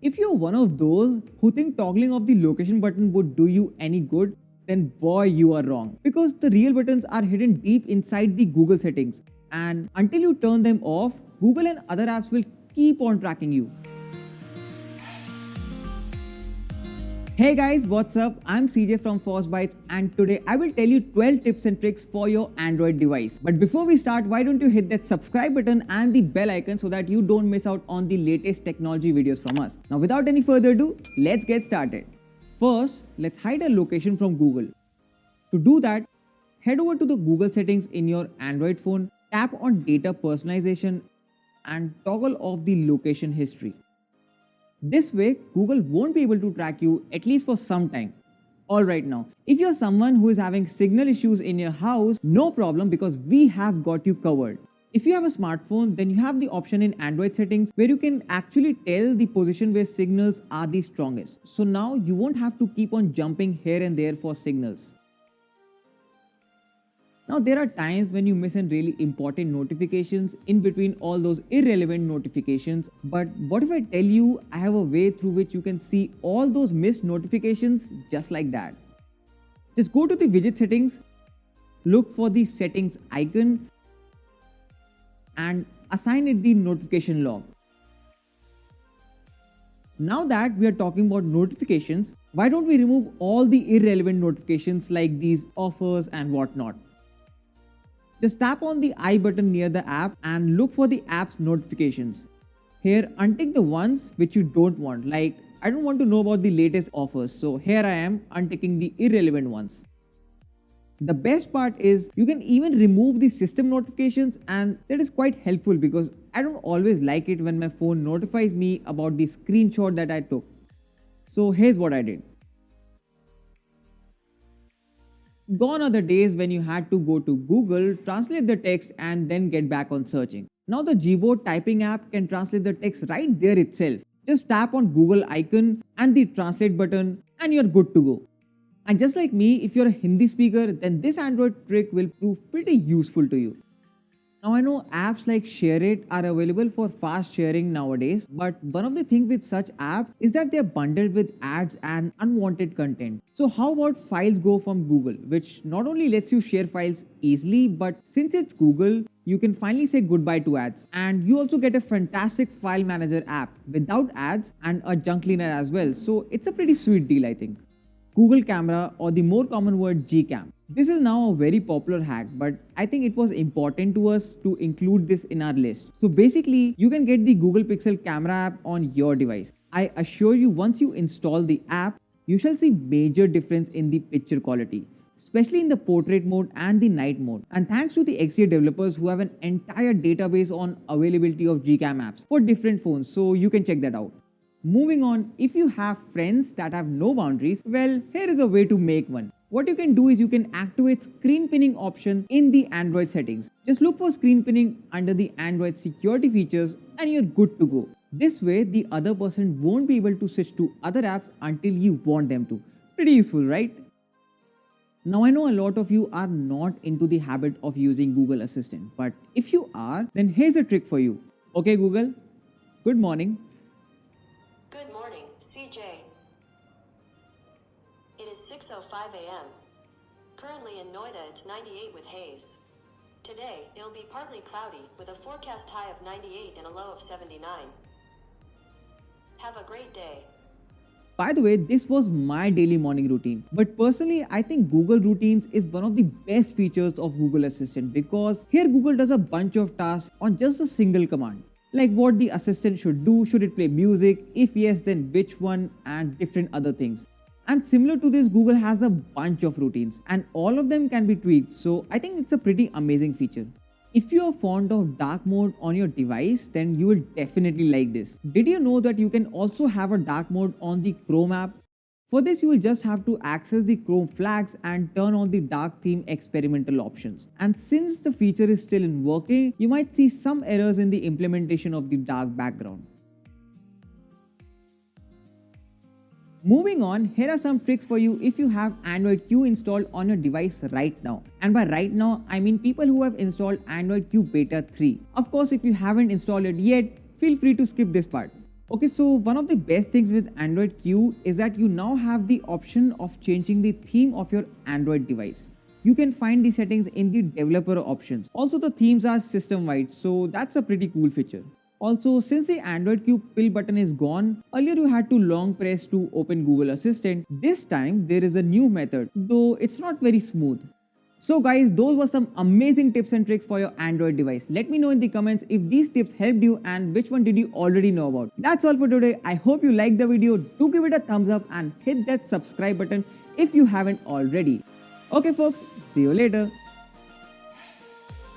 If you're one of those who think toggling off the location button would do you any good, then boy, you are wrong. Because the real buttons are hidden deep inside the Google settings. And until you turn them off, Google and other apps will keep on tracking you. Hey guys, what's up? I'm CJ from Bytes, and today I will tell you 12 tips and tricks for your Android device. But before we start, why don't you hit that subscribe button and the bell icon so that you don't miss out on the latest technology videos from us. Now without any further ado, let's get started. First, let's hide a location from Google. To do that, head over to the Google settings in your Android phone, tap on data personalization and toggle off the location history. This way, Google won't be able to track you at least for some time. Alright now, if you're someone who is having signal issues in your house, no problem because we have got you covered. If you have a smartphone, then you have the option in Android settings where you can actually tell the position where signals are the strongest. So now you won't have to keep on jumping here and there for signals. Now there are times when you miss in really important notifications in between all those irrelevant notifications, but what if I tell you I have a way through which you can see all those missed notifications just like that? Just go to the widget settings, look for the settings icon and assign it the notification log. Now that we are talking about notifications, why don't we remove all the irrelevant notifications like these offers and whatnot? Just tap on the I button near the app and look for the app's notifications. Here, untick the ones which you don't want, like I don't want to know about the latest offers, so here I am unticking the irrelevant ones. The best part is you can even remove the system notifications, and that is quite helpful because I don't always like it when my phone notifies me about the screenshot that I took. So here's what I did. Gone are the days when you had to go to Google, translate the text and then get back on searching. Now the Gboard typing app can translate the text right there itself. Just tap on Google icon and the translate button and you're good to go. And just like me, if you're a Hindi speaker, then this Android trick will prove pretty useful to you. Now I know apps like ShareIt are available for fast sharing nowadays, but one of the things with such apps is that they're bundled with ads and unwanted content. So how about Files Go from Google, which not only lets you share files easily, but since it's Google, you can finally say goodbye to ads. And you also get a fantastic file manager app without ads and a junk cleaner as well. So it's a pretty sweet deal, I think. Google Camera, or the more common word Gcam. This is now a very popular hack, but I think it was important to us to include this in our list. So basically, you can get the Google Pixel camera app on your device. I assure you, once you install the app, you shall see major difference in the picture quality, especially in the portrait mode and the night mode. And thanks to the XDA developers who have an entire database on availability of Gcam apps for different phones, so you can check that out. Moving on, if you have friends that have no boundaries, well, here is a way to make one. What you can do is you can activate screen pinning option in the Android settings. Just look for screen pinning under the Android security features and you're good to go. This way, the other person won't be able to switch to other apps until you want them to. Pretty useful, right? Now I know a lot of you are not into the habit of using Google Assistant, but if you are, then here's a trick for you. Okay Google, good morning. Good morning, CJ. It is 6:05 a.m. Currently in Noida, it's 98 with haze. Today, it'll be partly cloudy with a forecast high of 98 and a low of 79. Have a great day. By the way, this was my daily morning routine. But personally, I think Google Routines is one of the best features of Google Assistant because here Google does a bunch of tasks on just a single command. Like what the assistant should do, should it play music, if yes then which one, and different other things. And similar to this, Google has a bunch of routines and all of them can be tweaked, so I think it's a pretty amazing feature. If you are fond of dark mode on your device, then you will definitely like this. Did you know that you can also have a dark mode on the Chrome app? For this, you will just have to access the Chrome flags and turn on the dark theme experimental options. And since the feature is still in working, you might see some errors in the implementation of the dark background. Moving on, here are some tricks for you if you have Android Q installed on your device right now. And by right now, I mean people who have installed Android Q Beta 3. Of course, if you haven't installed it yet, feel free to skip this part. Okay, so one of the best things with Android Q is that you now have the option of changing the theme of your Android device. You can find the settings in the developer options. Also, the themes are system wide, so that's a pretty cool feature. Also, since the Android Q pill button is gone, earlier you had to long press to open Google Assistant. This time there is a new method, though it's not very smooth. So guys, those were some amazing tips and tricks for your Android device. Let me know in the comments if these tips helped you and which one did you already know about. That's all for today. I hope you liked the video. Do give it a thumbs up and hit that subscribe button if you haven't already. Okay folks, see you later.